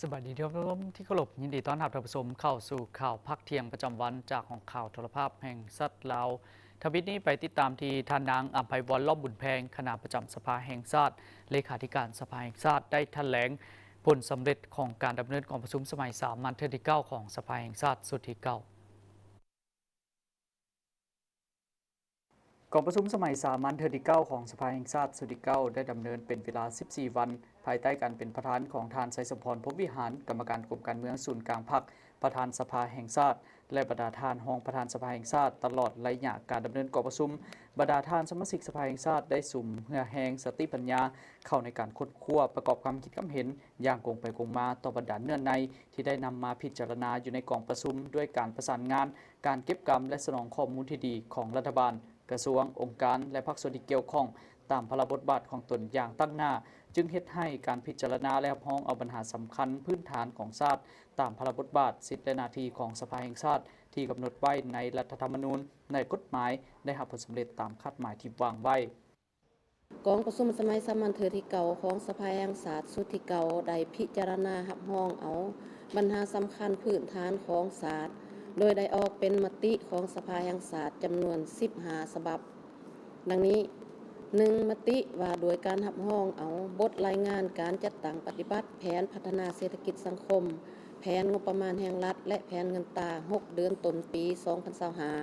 สวัสดีท่านผู้ชมที่เคารพยินดีต้อนรับท่านผู้ชมเข้าสู่ข่าวพักเที่ยงประจำวันจากของข่าวโทรภาพแห่งสัตว์ลาวทวิตนี้ไปติดตามที่ท่านนางอัมไพวันรอบบุญแพงคณะประจำสภาแห่งชาติเลขาธิการสภาแห่งชาติได้แถลงผลสำเร็จของการดำเนินการประชุมสมัยสามัญเทื่อที่ 9ของสภาแห่งชาติสุดที่ 9กองประชุมสมัยสามัญเทื่อที่ 9ของสภาแห่งชาติสุดที่ 9ได้ดำเนินเป็นเวลา 14 วันภายใต้การเป็นประธานของทานไสสมพร พรหมวิหารกรรมการกรมการเมืองศูนย์กลางพรรคประธานสภาแห่งชาติและบรรดาท่านรองประธานสภาแห่งชาติตลอดระยะการดำเนินกองประชุมบรรดาท่านสมาชิกสภาแห่งชาติได้สุ่มเหื่อแหงสติปัญญาเข้าในการค้นคว้าประกอบความคิดความเห็นอย่างกงไปกงมาต่อบรรดาเนื้อในที่ได้นำมาพิจารณาอยู่ในกองประชุมด้วยการประสานงานการเก็บกำและสนองข้อมูลที่ดีของรัฐบาลกระทรวงองค์การและภาคส่วนที่เกี่ยวข้องตามพระบทบาทของตนอย่างตั้งหน้าจึงเฮ็ดให้การพิจารณาและพ้องเอาปัญหาสำคัญพื้นฐานของชาติตามพระบทบาทสิทธิและหน้าที่ของสภาแห่งชาติที่กำหนดไว้ในรัฐธรรมนูญในกฎหมายได้รับผลสำเร็จตามคาดหมายที่วางไว้กองประชุมสมัยสามัญเทื่อที่ 9ของสภาแห่งชาติสุดที่ 9ได้พิจารณารับรองเอาปัญหาสำคัญพื้นฐานของชาติโดยได้ออกเป็นมติของสภาแห่งชาติจำนวน15ฉบับดังนี้ 1. มติว่าโดยการรับรองเอาบทรายงานการจัดตั้งปฏิบัติแผนพัฒนาเศรษฐกิจสังคมแผนงบประมาณแห่งรัฐและแผนเงินตรา6 เดือนต้นปี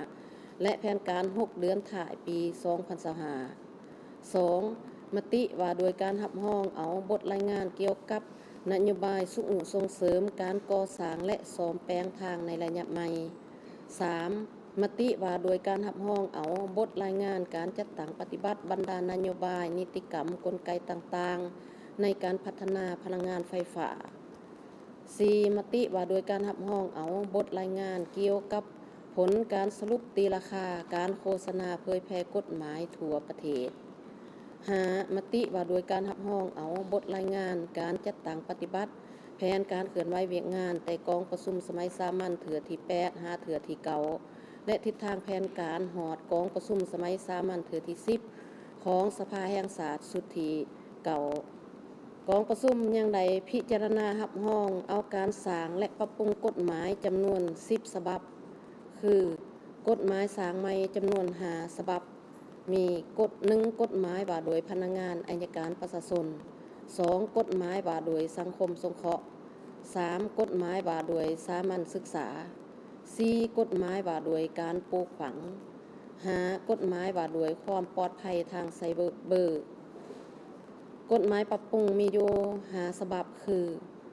2025และแผนการ 6 เดือนท้ายปี 2025 2. มติว่าโดยการรับรองเอาบทรายงานเกี่ยวกับนโยบายส่งเสริมการก่อสร้างและซ่อมแปลงทางในระยะใหม่ 3. มติว่าโดยการรับรองเอาบทรายงานการจัดตั้งปฏิบัติบรรดานโยบายนิติกรรมกลไกต่างๆในการพัฒนาพลังงานไฟฟ้า 4. มติว่าโดยการรับรองเอาบทรายงานเกี่ยวกับผลการสรุปตีราคาการโฆษณาเผยแพร่กฎหมายทั่วประเทศ 5. มติว่าโดยการรับรองเอาบทรายงานการจัดตั้งปฏิบัติแผนการเคลื่อนไหวเวียกงานแต่กองประชุมสมัยสามัญเทื่อที่ 8 หาเทื่อที่ 9และทิศทางแผนการหอดกองประชุมสมัยสามัญเทื่อที่ 10ของสภาแห่งชาติสุดที่ 9กองประชุมยังได้พิจารณารับรองเอาการสร้างและปรับปรุงกฎหมายจำนวน10ฉบับคือกฎหมายสร้างใหม่จำนวน5ฉบับมี1กฎหมายว่าโดยพนักงานอัยการประชาชน 2. กฎหมายว่าโดยสังคมสงเคราะห์ 3. กฎหมายว่าโดยสามัญศึกษา 4. กฎหมายว่าโดยการปลูกฝัง 5. กฎหมายว่าโดยความปลอดภัยทางไซเบอร์กฎหมายปรับปรุงมีอยู่5ฉบับคือ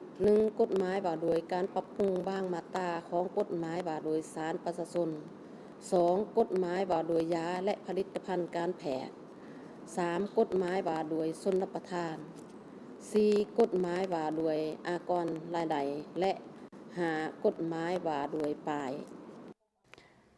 1. กฎหมายว่าโดยการปรับปรุงบางมาตราของกฎหมายว่าโดยศาลประชาชน 2. กฎหมายว่าโดยยาและผลิตภัณฑ์การแพทย์ 3. กฎหมายว่าโดยชนประทาน 4. กฎหมายว่าโดยอากรรายได้และ 5. กฎหมายว่าโดยป้าย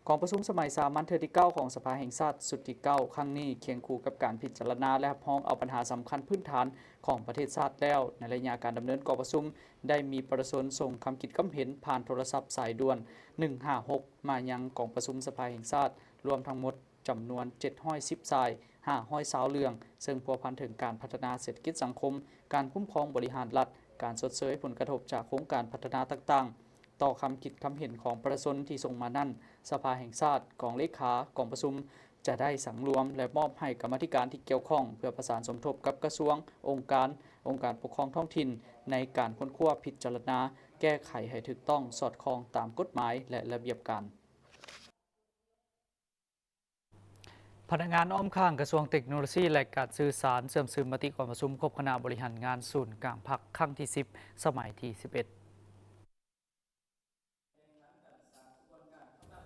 กองประชุมสมัยสามัญเทื่อที่ 9ของสภาแห่งชาติสุดที่ 9ครั้งนี้เคียงคู่กับการพิจารณาและพ้องเอาปัญหาสำคัญพื้นฐานของประเทศชาติแล้วในระยะการดำเนินกองประชุมได้มีประชาชนส่งคำคิดความเห็นผ่านโทรศัพท์สายด่วน156มายังกองประชุมสภาแห่งชาติรวมทั้งหมดจำนวน710สาย520เรื่องซึ่งพัวพันถึงการพัฒนาเศรษฐกิจสังคมการคุ้มครองบริหารรัฐการชดเชยผลกระทบจากโครงการพัฒนาต่างๆต่อคำคิดความเห็นของประชาชนที่ส่งมานั้นสภาแห่งชาติกองเลขากองประชุมจะได้สังรวมและมอบให้กรรมาธิการที่เกี่ยวข้องเพื่อประสานสมทบกับกระทรวงองค์การปกครองท้องถิ่นในการค้นคว้าพิจารณาแก้ไขให้ถูกต้องสอดคล้องตามกฎหมายและระเบียบการพนักงานอ้อมข้างกระทรวงเทคโนโลยีและการสื่อสารเสริมซึมมติกองประชุมครบคณะบริหารงานศูนย์กลางพรรคครั้งที่ 10 สมัยที่ 11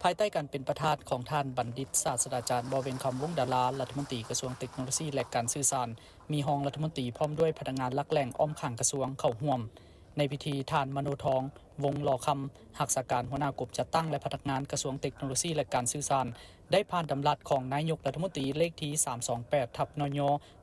ภายใต้การเป็นประธานของท่านบัณฑิตศาสตราจารย์บเวนคำวงศ์ดารารัฐมนตรีกระทรวงเทคโนโลยีและการสื่อสารมีรองรัฐมนตรีพร้อมด้วยพนักงานหลักแหล่งอ้อมข้างกระทรวงเข้าร่วมในพิธีท่านมโนทองวงหล่อคำหักษาการหัวหน้ากลุ่มจัดตั้งและพนักงานกระทรวงเทคโนโลยีและการสื่อสารได้ผ่านดำรัสของนายกรัฐมนตรีเลขที่328/นย.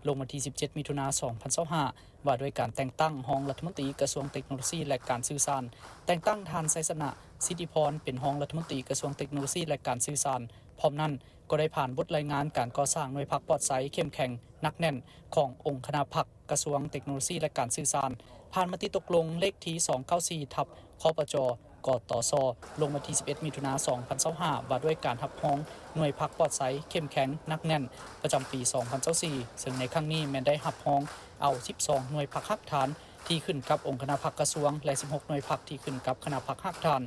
ลงวันที่17 มิถุนายน 2025ว่าด้วยการแต่งตั้งรองรัฐมนตรีกระทรวงเทคโนโลยีและการสื่อสารแต่งตั้งท่านไสสนะสิทธิพรเป็นรองรัฐมนตรีกระทรวงเทคโนโลยีและการสื่อสารพร้อมนั้นก็ได้ผ่านบทรายงานการก่อสร้างหน่วยพักปลอดภัยเข้มแข็งหนักแน่นขององค์คณะพรรคกระทรวงเทคโนโลยีและการสื่อสาร ผ่านมติตกลงเลขที่294ทับคปจกตสลงวันที่11มิถุนายน2025ว่าด้วยการรับรองหน่วยพักปลอดภัยเข้มแข็งหนักแน่นประจำปี2024ซึ่งในครั้งนี้แม้นได้รับรองเอา12หน่วยพักหักฐานที่ขึ้นกับองค์คณะพักกระทรวงและ16หน่วยพักที่ขึ้นกับคณะพักหักฐาน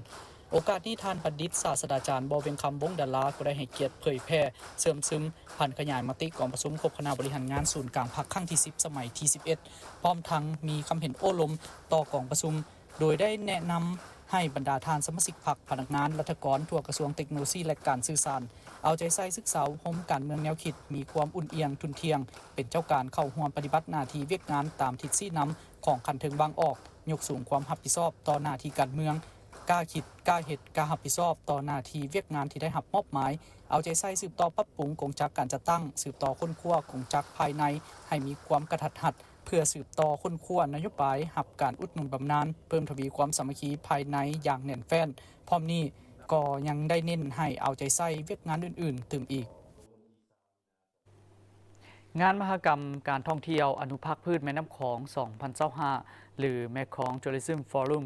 โอกาสนี้ท่านบัณฑิตศาสตราจารย์บเวียงคำวงศ์ดาราก็ได้ให้เกียรติเผยแพร่เสริมซึมผ่านขยายมติกองประชุมคณะคณะบริหารงานศูนย์กลางพรรคครั้งที่10สมัยที่11พร้อมทั้งมีคำเห็นโอ้ล้มต่อกองประชุมโดยได้แนะนำให้บรรดาทานสมาชิกพรรคพนักงานรัฐกรทั่วกระทรวงเทคโนโลยีและการสื่อสารเอาใจใส่ศึกษาโฮมการเมืองแนวคิดมีความอุ่นเอียงทุนเทียงเป็นเจ้าการเข้าร่วมปฏิบัติหน้าที่เวียกงานตามทิศชี้นำของคันเทิงบางออกยกสูงความรับผิดชอบต่อหน้าที่การเมืองกล้าคิดกล้าเหตุกล้ารับผิดชอบต่อหน้าที่เวียกงานที่ได้รับมอบหมายเอาใจใส่สืบต่อปรับปรุงกงจักการจัดตั้งสืบต่อค้นคว้ากงจักภายในให้มีความกระทัดรัดเพื่อสืบต่อค้นคว้านโยบายหับการอุดหนุนบำนาญเพิ่มทวีความสามัคคีภายในอย่างแน่นแฟ้นพร้อมนี้ก็ยังได้เน้นให้เอาใจใส่เวียกงานอื่นๆถึงอีกงานมหกรรมการท่องเที่ยวอนุภาคพืชแม่น้ำของ2025หรือแม่ของ Tourism Forum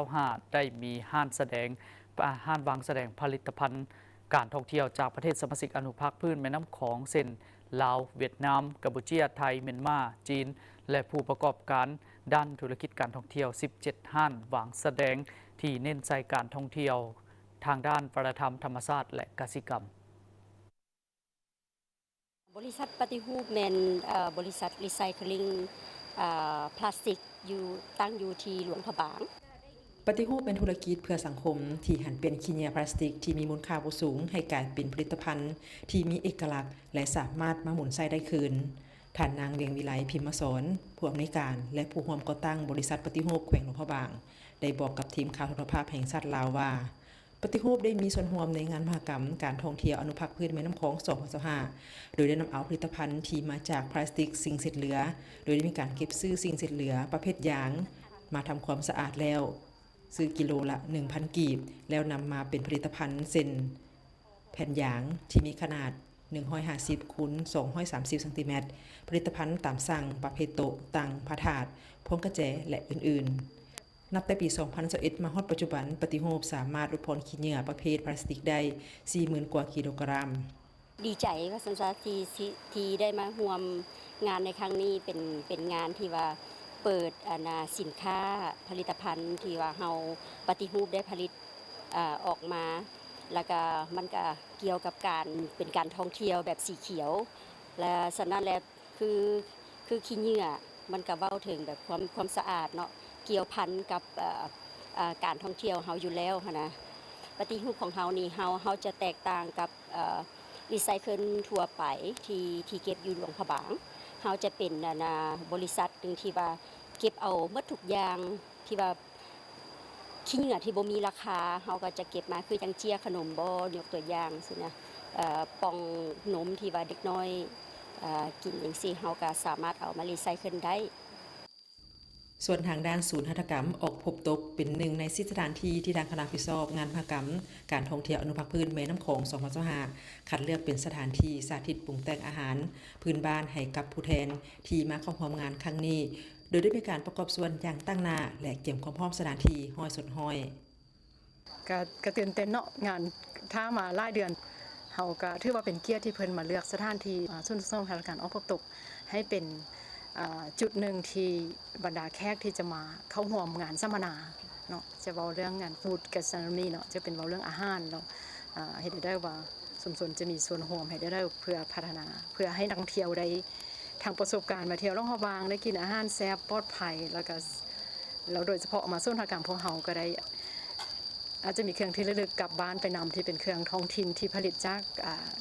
2025ได้มีห้านวางแสดงผลิตภัณฑ์การท่องเที่ยวจากประเทศสมาชิกอนุภาคพืชแม่น้ำของเช่นลาวเวียดนามกัมพูชาไทยเมียนมาจีนและผู้ประกอบการด้านธุรกิจการท่องเที่ยว17ห้านวางแสดงที่เน้นใส่การท่องเที่ยวทางด้านวัฒนธรรมธรรมชาติและกสิกรรมบริษัทปฏิรูปแมนบริษัทรีไซเคิลลิ่งพลาสติกตั้งอยู่ที่หลวงพระบางปฏิรูปเป็นธุรกิจเพื่อสังคมที่หันเป็นขี้เหงื่อพลาสติกที่มีมูลค่าสูงให้กลายเป็นผลิตภัณฑ์ที่มีเอกลักษณ์และสามารถมาหมุนใช้ได้คืนท่านนางเวียงวิไลพิมพ์สอนผู้อำนวยการและผู้ร่วมก่อตั้งบริษัทปฏิรูปแขวงหลวงพระบางได้บอกกับทีมข่าวโทรภาพแห่งชาติลาวว่าปฏิรูปได้มีส่วนร่วมในงานมหกรรมการท่องเที่ยวอนุภาคพืชแม่น้ำโขง2025โดยได้นำเอาผลิตภัณฑ์ที่มาจากพลาสติกสิ่งเศษเหลือโดยได้มีการเก็บซื้อสิ่งเศษเหลือประเภทยางมาทำความสะอาดแล้วซื้อกิโลละ 1,000 กีบแล้วนำมาเป็นผลิตภัณฑ์เส้นแผ่นยางที่มีขนาด150คูณ230ซนผลิตภัณฑ์ตามสั่งประเภทโต๊ะตังพระถาดพวงกระแจและอื่นๆนับแต่ปี2021มาฮอดปัจจุบันปฏิรูปสามารถลดพลขี้เหงื่อประเภทพลาสติกได้ 40,000 กว่ากิโลกรัมดีใจว่าสัญชาติที่ได้มาร่วมงานในครั้งนี้เป็นงานที่ว่าเปิดสินค้าผลิตภัณฑ์ที่ว่าเฮาปฏิรูปได้ผลิตออกมาแล้วก็มันก็เกี่ยวกับเป็นการท่องเที่ยวแบบสีเขียวและฉะนั้นแล้วคือขี้เหงื่อมันก็เว้าถึงแบบความสะอาดเนาะเกี่ยวพันกับการท่องเที่ยวเฮาอยู่แล้วนะปฏิรูปของเฮานี่เฮาจะแตกต่างกับรีไซเคิลทั่วไปที่เก็บอยู่หลวงพระบางเฮาจะเป็นบริษัทนึงที่ว่าเก็บเอาหมดทุกอย่างที่ว่าขี้เหงื่อที่บ่มีราคาเฮาก็จะเก็บมาคือจังเจียขนมบ่ยกตัวอย่างสินะปองนมที่ว่าเด็กน้อยกินจังซี่เฮาก็สามารถเอามารีไซเคิลได้ส่วนทางด้านศูนย์หัตถกรรมออกพบตกเป็นหนึ่งในสถานที่ที่ทางคณะพิศอบงานมหกรรมการท่องเที่ยวอนุภาคพืชแม่น้ำโขง2025คัดเลือกเป็นสถานที่สาธิตปรุงแต่งอาหารพื้นบ้านให้กับผู้แทนที่มาเข้าร่วมงานครั้งนี้โดยได้มีการประกอบส่วนอย่างตั้งหน้าและเตรียมความพร้อมสถานที่ห้อยสดห้อยก็ตื่นเต้นเนาะงานถ้ามาหลายเดือนเฮาก็ถือว่าเป็นเกียรติที่เพิ่นมาเลือกสถานที่ศูนย์ส่งการออกพบตกให้เป็นจุดหนึ่งที่บรรดาแขกที่จะมาเข้าร่วมงานสัมมนาเนาะจะเว้าเรื่องงานฟู้ดแกสโทรโนมีเนาะจะเป็นเว้าเรื่องอาหารเนาะให้ได้ว่าชุมชนจะมีส่วนร่วมให้ได้เพื่อพัฒนาเพื่อให้นักท่องเที่ยวได้ทางประสบการณ์มาเที่ยวหลวงพระบางได้กินอาหารแซ่บปลอดภัยแล้วโดยเฉพาะมาศูนย์หัตถกรรมของเฮาก็ได้อาจจะมีเครื่องที่ระลึกกลับบ้านไปนำที่เป็นเครื่องท้องถิ่นที่ผลิตจาก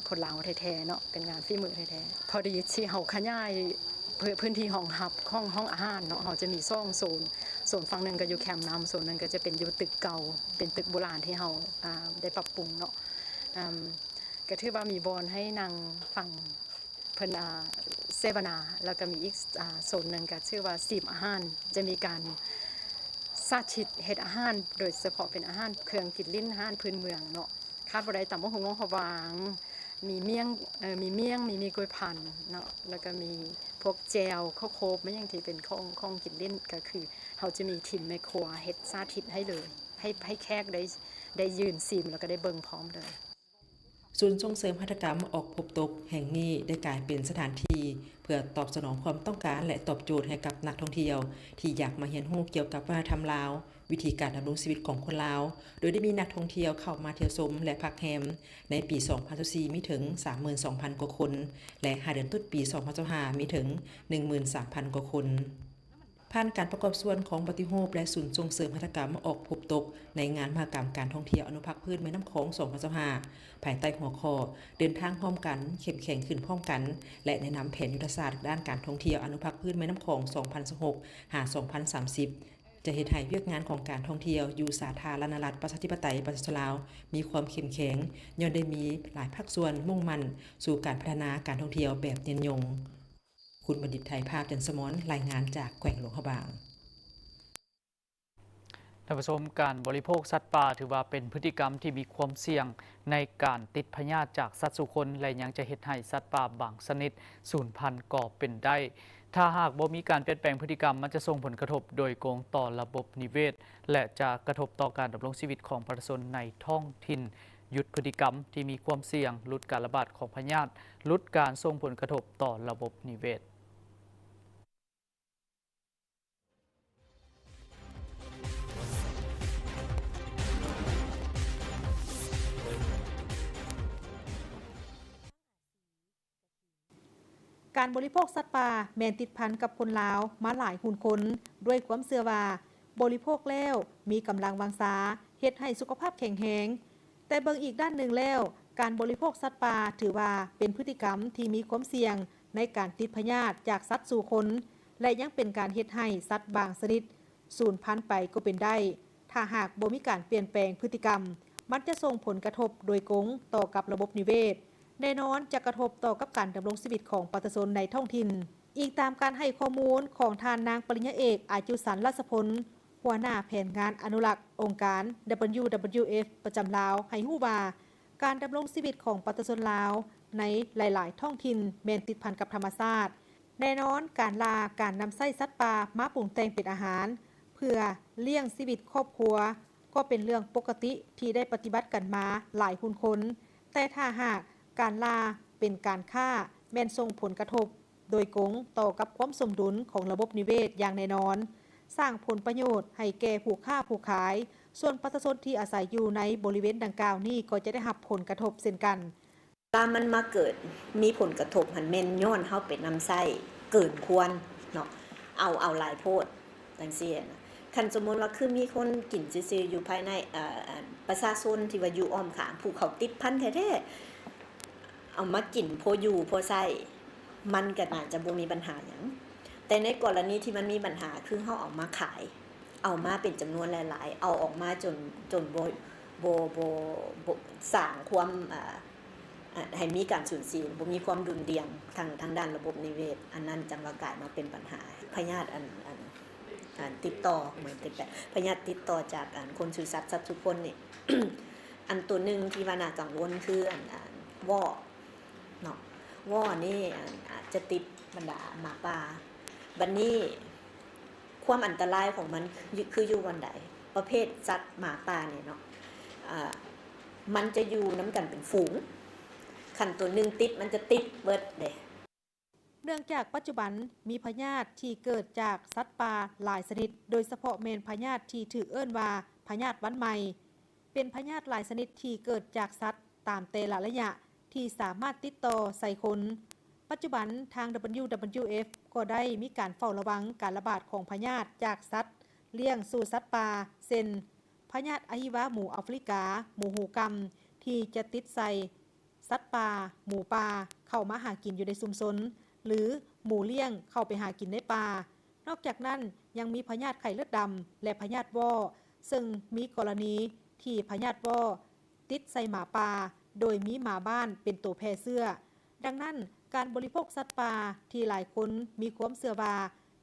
คนลาวแท้ๆเนาะเป็นงานฝีมือแท้ๆพอดีที่เฮาขยายพื้นที่ห้องฮับห้องอาหารเนาะเฮาจะมี2โซนฝั่งนึงก็อยู่แคมป์น้ำโซนนึงก็จะเป็นอยู่ตึกเก่าเป็นตึกโบราณที่เฮาได้ปรับปรุงเนาะก็ถือว่ามีบอนให้นั่งฟังเพิ่นเสวนาแล้วก็มีอีกโซนนึงก็ชื่อว่าซีมอาหารจะมีการสาธิตเฮ็ดอาหารโดยเฉพาะเป็นอาหารเครื่องกินลิ้นอาหารพื้นเมืองเนาะคาดบ่ได้ตำบักหุ่งหลวงพระบางมีเมี่ยงมีกล้วยพันธุ์เนาะแล้วก็มี พวกแจวข้าวโคบไม่อย่างที่เป็นของกินเล่นก็คือเขาจะมีทีมแม่ครัวเฮ็ดสาธิตให้เลยให้แขกได้ยืนซิมแล้วก็ได้เบิ่งพร้อมเลย ศูนย์ส่งเสริมหัตถกรรมออกพบตกแห่งนี้ได้กลายเป็นสถานที่เพื่อตอบสนองความต้องการและตอบโจทย์ให้กับนักท่องเที่ยวที่อยากมาเรียนรู้เกี่ยวกับวัฒนธรรมลาววิธีการดำรงชีวิตของคนลาวโดยได้มีนักท่องเที่ยวเข้ามาเที่ยวชมและพักแรมในปี 2024 มีถึง 32,000 กว่าคนและ5เดือนต้นปี 2025 มีถึง 13,000 กว่าคนผ่านการประกอบส่วนของปฏิรูปและศูนย์ส่งเสริมหัตถกรรมออกพบตกในงานมหกรรมการท่องเที่ยวอนุภาคพืชแม่น้ำโขง 2025 ภายใต้หัวข้อเดินทางพร้อมกันเข้มแข็งขึ้นพร้อมกันและแนะนำแผนยุทธศาสตร์ด้านการท่องเที่ยวอนุภาคพืชแม่น้ำโขง 2016 หา 2030 จะเฮ็ดให้เวียกงานของการท่องเที่ยวอยู่สาธารณรัฐประชาธิปไตยประชาชนลาวมีความเข้มแข็งย้อนได้มีหลายภาคส่วนมุ่งมั่นสู่การพัฒนาการท่องเที่ยวแบบยืนยงคุณบัณฑิตไทยภาพจันทร์สมรรายงานจากแขวงหลวงพระบางท่านผู้ชมการบริโภคสัตว์ป่าถือว่าเป็นพฤติกรรมที่มีความเสี่ยงในการติดพยาธิจากสัตว์สู่คนและยังจะเฮ็ดให้สัตว์ป่าบางชนิดสูญพันธุ์ก่อเป็นได้ถ้าหากบ่มีการเปลี่ยนแปลงพฤติกรรมมันจะส่งผลกระทบโดยตรงต่อระบบนิเวศและจะกระทบต่อการดำรงชีวิตของประชาชนในท้องถิ่นหยุดพฤติกรรมที่มีความเสี่ยงลดการระบาดของพยาธิลดการส่งผลกระทบต่อระบบนิเวศการบริโภคสัตว์ป่าแม่นติดพันกับคนลาวมาหลายหุ่นคนด้วยความเชื่อว่าบริโภคแล้วมีกำลังวังษาเฮ็ดให้สุขภาพแข็งแรงแต่เบิ่งอีกด้านหนึ่งแล้วการบริโภคสัตว์ป่าถือว่าเป็นพฤติกรรมที่มีความเสี่ยงในการติดพยาธิจากสัตว์สู่คนและยังเป็นการเฮ็ดให้สัตว์บางชนิดสูญพันธุ์ไปก็เป็นได้ถ้าหากบ่มีการเปลี่ยนแปลงพฤติกรรมมันจะส่งผลกระทบโดยตรงต่อกับระบบนิเวศแน่นอนจะกระทบต่อกับการดำรงชีวิตของประชาชนในท้องถิ่นอีกตามการให้ข้อมูลของทานนางปริญญาเอกอายุสันต์รัศพลหัวหน้าแผนงานอนุรักษ์องค์การ WWF ประจำลาวให้ฮู้ว่าการดำรงชีวิตของประชาชนลาวในหลายๆท้องถิ่นแม่นติดพันกับธรรมชาติแน่นอนการล่าการนำไส้สัตว์ป่ามาปรุงแต่งเป็นอาหารเพื่อเลี้ยงชีวิตครอบครัวก็เป็นเรื่องปกติที่ได้ปฏิบัติกันมาหลายหุ่นคนแต่ถ้าหากการล่าเป็นการฆ่าแม่นส่งผลกระทบโดยตรงต่อกับความสมดุลของระบบนิเวศอย่างแน่นอนสร้างผลประโยชน์ให้แก่ผู้ค้าผู้ขายส่วนประชาชนที่อาศัยอยู่ในบริเวณดังกล่าวนี้ก็จะได้รับผลกระทบเช่นกันตามมันมาเกิดมีผลกระทบหันแม่นย้อนเฮาเป็นนำไส้เกินควรเนาะเอาหลายโพดจังซี่นะคันสมมุติว่าคือมีคนกินซื่อๆอยู่ภายในประชาชนที่ว่าอยู่อ้อมข้างผู้เขาติดพันแท้ๆเอามากินพออยู่พอใช้มันก็น่าจะบ่มีปัญหาหยังแต่ในกรณีที่มันมีปัญหาคือเฮาเอามาขายเอามาเป็นจำนวนหลายๆเอาออกมาจนบ่สร้างความให้มีการสูญเสียบ่มีความดุลเดียงทางด้านระบบนิเวศอันนั้นจังว่ากลายมาเป็นปัญหาพยาธิอันติดต่อเหมือนเป็นพยาธิติดต่อจากคนสู่สัตว์ทุกคนนี่ อันตัวหนึ่งที่ว่าน่ากังวลคือวอเนาะวอนี่อาจจะติดบรรดาหมาป่าบัดนี้ความอันตรายของมันคืออยู่วันใดประเภทสัตว์หมาป่าเนี่ยเนาะมันจะอยู่น้ำกันเป็นฝูงคันตัวหนึ่งติดมันจะติดเบิดเด้เนื่องจากปัจจุบันมีพยาธิที่เกิดจากสัตว์ป่าหลายชนิดโดยเฉพาะแม่นพยาธิที่ถูกเอิ้นว่าพยาธิวันใหม่เป็นพยาธิหลายชนิดที่เกิดจากสัตว์ตามแต่ละระยะที่สามารถติดต่อใส่คนปัจจุบันทาง WWF ก็ได้มีการเฝ้าระวังการระบาดของพยาธิจากสัตว์เลี้ยงสู่สัตว์ป่าเช่นพยาธิอหิวาหมูแอฟริกาหมูหูกำที่จะติดใส่สัตว์ป่าหมูป่าเข้ามาหากินอยู่ในชุมชนหรือหมูเลี้ยงเข้าไปหากินในป่านอกจากนั้นยังมีพยาธิไข้เลือดดำและพยาธิวอซึ่งมีกรณีที่พยาธิวอติดใส่หมาป่าโดยมีหมาบ้านเป็นตัวแพร่เชื้อดังนั้นการบริโภคสัตว์ป่าที่หลายคนมีความเชื่อว่า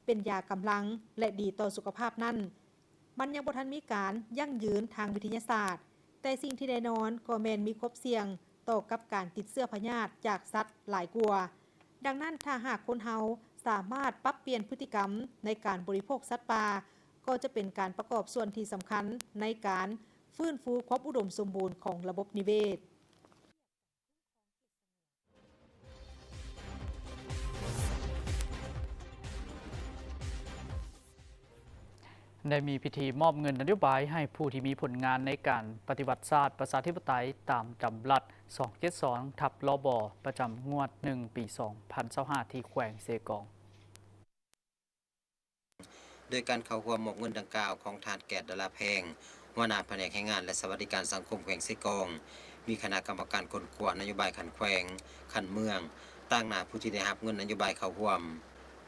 เป็นยากำลังและดีต่อสุขภาพนั้นมันยังบ่ทันมีการยั่งยืนทางวิทยาศาสตร์แต่สิ่งที่แน่นอนก็แม่นมีความเสี่ยงต่อกับการติดเชื้อพยาธิจากสัตว์หลายกว่าดังนั้นถ้าหากคนเฮา สามารถปรับเปลี่ยนพฤติกรรมในการบริโภคสัตว์ป่าก็จะเป็นการประกอบส่วนที่สำคัญในการฟื้นฟูความอุดมสมบูรณ์ของระบบนิเวศได้มีพิธีมอบเงินนโยบายให้ผู้ที่มีผลงานในการปฏิบัติศาสตร์ประชาธิปไตยตามจำรัด 272 ทับลบประจำงวด 1 ปี 2025 ที่แขวงเซกอง โดยการเข้าร่วมมอบเงินดังกล่าวของทานแกดดาราแพงหัวหน้าแผนกแรงงานและสวัสดิการสังคมแขวงเซกองมีคณะกรรมการคนขวานโยบายขันแขวงขันเมืองตั้งหน้าผู้ที่ได้รับเงินนโยบายเข้าร่วม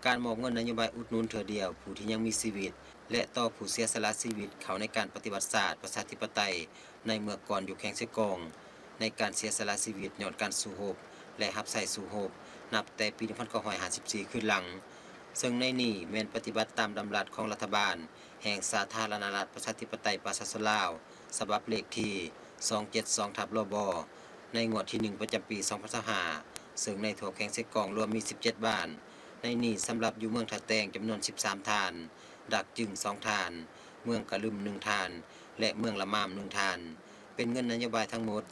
การมอบเงินนโยบายอุดหนุนเถื่อเดียวผู้ที่ยังมีชีวิตและต่อผู้เสียสละชีวิตเขาในการปฏิบัติศาสตร์ประชาธิปไตยในเมื่อก่อนอยู่แขวงเซกองในการเสียสละชีวิตย้อนการสู้รบและรับใช้สู้รบนับแต่ปี 1954 ขึ้นหลังซึ่งในนี้แม่นปฏิบัติตามดำรัสของรัฐบาลแห่งสาธารณรัฐประชาธิปไตยประชาชนลาวฉบับเลขที่ 272 ทับลบในงวดที่ 1 ประจำปี 2025ซึ่งในทั่วแขวงเซกองรวมมี 17 บ้านในนี้สำหรับอยู่เมืองทะแตงจำนวน 13 ทานดักจึง 2 ทานเมืองกะลึม 1 ทานและเมืองละมาม 1 ทานเป็นเงินนโยบายทั้งหมด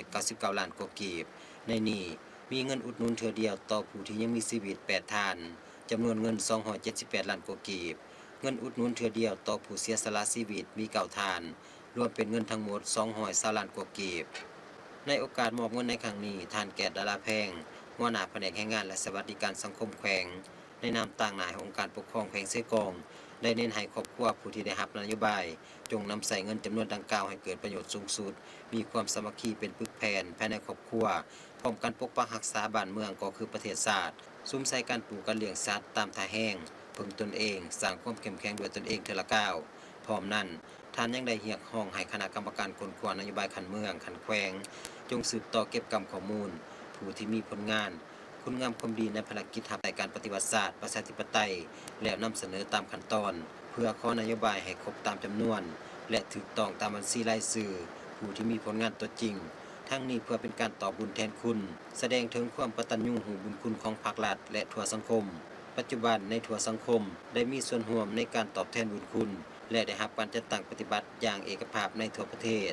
499 ล้านกว่ากีบในนี้มีเงินอุดหนุนเทื่อเดียวต่อผู้ที่ยังมีชีวิต 8 ทานจำนวนเงิน 278 ล้านกว่ากีบเงินอุดหนุนเทื่อเดียวต่อผู้เสียสละชีวิตมี 9 ทานรวมเป็นเงินทั้งหมด 220 ล้านกว่ากีบในโอกาสมอบเงินในครั้งนี้ท่านแกดดาราแพงหัวหน้าแผนกแรงงานและสวัสดิการสังคมแขวงในนามต่างหน้าองค์การปกครองแขวงเซกองได้เน้นให้ครอบครัวผู้ที่ได้รับนโยบายจงนำใส่เงินจำนวนดังกล่าวให้เกิดประโยชน์สูงสุดมีความสามัคคีเป็นปึกแผ่นภายในครอบครัวพร้อมกันปกปักรักษาบ้านเมืองก็คือประเทศชาติซุ้มใส่การปลูกการเลี้ยงสัตว์ตามท่าแห้งพึ่งตนเองสร้างความเข้มแข็งด้วยตนเองเทอละก้าวพร้อมนั้นท่านยังได้เรียกร้องให้คณะกรรมการคนขวานโยบายขันเมืองขันแขวงจงสืบต่อเก็บกำข้อมูลผู้ที่มีผลงานคุณงามความดีในภารกิจทางการปฏิบัติศาสตร์ประชาธิปไตยแล้วนำเสนอตามขั้นตอนเพื่อขอนโยบายให้ครบตามจำนวนและถูกต้องตามบัญชีรายชื่อผู้ที่มีผลงานตัวจริงทั้งนี้เพื่อเป็นการตอบบุญแทนคุณแสดงถึงความกตัญญูหูบุญคุณของภาครัฐและทั่วสังคมปัจจุบันในทั่วสังคมได้มีส่วนร่วมในการตอบแทนบุญคุณและได้รับการจัดตั้งปฏิบัติอย่างเอกภาพในทั่วประเทศ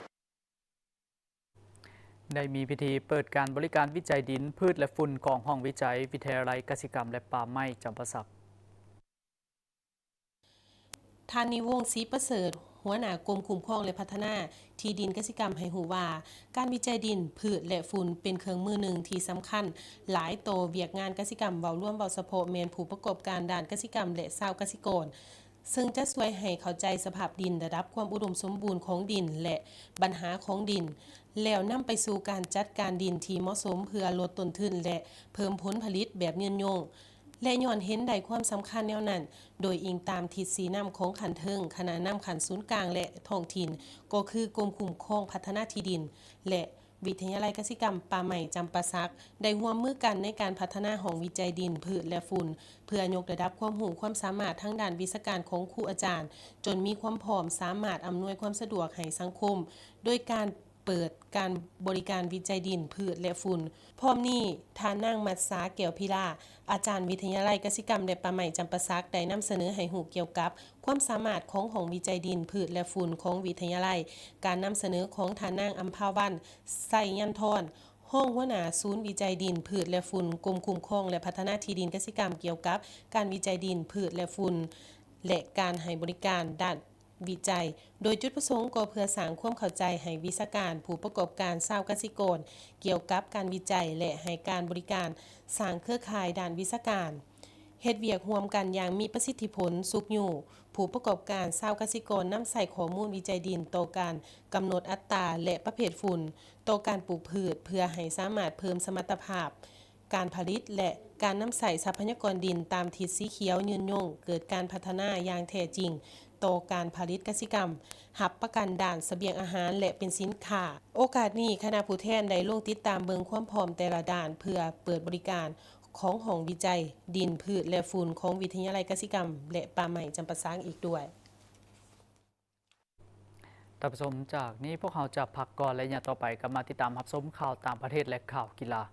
ได้มีพิธีเปิดการบริการวิจัยดินพืชและฝุ่นของห้องวิจัยวิทยาลัยเกษตรกรรมและป่าไม้จำปาสักท่านนิวงศ์ศรีประเสริฐหัวหน้ากรมคุ้มครองและพัฒนาที่ดินเกษตรกรรมให้หูว่าการวิจัยดินพืชและฝุ่นเป็นเครื่องมือหนึ่งที่สำคัญหลายโตเวียกงานเกษตรกรรมเว้าร่วมเว้าเฉพาะแม่นผู้ประกอบการด้านเกษตรกรรมและชาวเกษตรกรซึ่งจะช่วยให้เข้าใจสภาพดินระดับความอุดมสมบูรณ์ของดินและปัญหาของดินแล้วนำไปสู่การจัดการดินที่เหมาะสมเพื่อลดต้นทุนและเพิ่มผลผลิตแบบยืนยงและย้อนเห็นได้ความสำคัญแนวนั้นโดยอิงตามทิศสีน้ำของขันเทิงคณะน้ำขันศูนย์กลางและท้องถิ่นก็คือกรมคุ้มครองพัฒนาที่ดินและวิทยาลัยเกษตรกรรมป่าไม้จำปาสักได้ร่วมมือกันในการพัฒนาห้องวิจัยดินพืชและฝุ่นเพื่อยกระดับความรู้ความสามารถทางด้านวิชาการของครูอาจารย์จนมีความพร้อมสามารถอำนวยความสะดวกให้สังคมโดยการเปิดการบริการวิจัยดินพืชและฝุ่นพร้อมนี้ท่านนางมัตสาแก้วพิลาอาจารย์วิทยาลัยเกษตรกรรมและป่าไม้จำปาสักได้นำเสนอให้หูเกี่ยวกับความสามารถของห้องวิจัยดินพืชและฝุ่นของวิทยาลัยการนำเสนอของท่านนางอัมพาวันไสยันทรห้องหัวหน้าศูนย์วิจัยดินพืชและฝุ่นกรมคุ้มครองและพัฒนาที่ดินเกษตรกรรมเกี่ยวกับการวิจัยดินพืชและฝุ่นและการให้บริการด้านวิจัยโดยจุดประสงค์ก็เพื่อสร้างความเข้าใจให้วิชาการผู้ประกอบการชาวเกษตรกรเกี่ยวกับการวิจัยและให้การบริการสร้างเครือข่ายด้านวิชาการเฮ็ดเวียกร่วมกันอย่างมีประสิทธิผลสุขอยู่ผู้ประกอบการชาวเกษตรกรนำใส่ข้อมูลวิจัยดินต่อการกำหนดอัตราและประเภทฝุ่นต่อการปลูกพืชเพื่อให้สามารถเพิ่มสมรรถภาพการผลิตและการนำใส่ทรัพยากรดินตามทิศสีเขียวยืนยงเกิดการพัฒนาอย่างแท้จริงต่อการผลิตกสิกรรมหับประกันด่านเสบียงอาหารและเป็นสินค้าโอกาสนี้คณะผู้แทนได้ลงติดตามเบิงความพร้อมแต่ละด่านเพื่อเปิดบริการของห้องวิจัยดินพืชและฝุ่นของวิทยาลัยเกษตรกรรมและป่าไม้จำปาสักอีกด้วยท่านผู้ชมจากนี้พวกเราจะพักก่อนและอย่างต่อไปก็มาติดตามรับชมข่าวต่างประเทศและข่าวกีฬา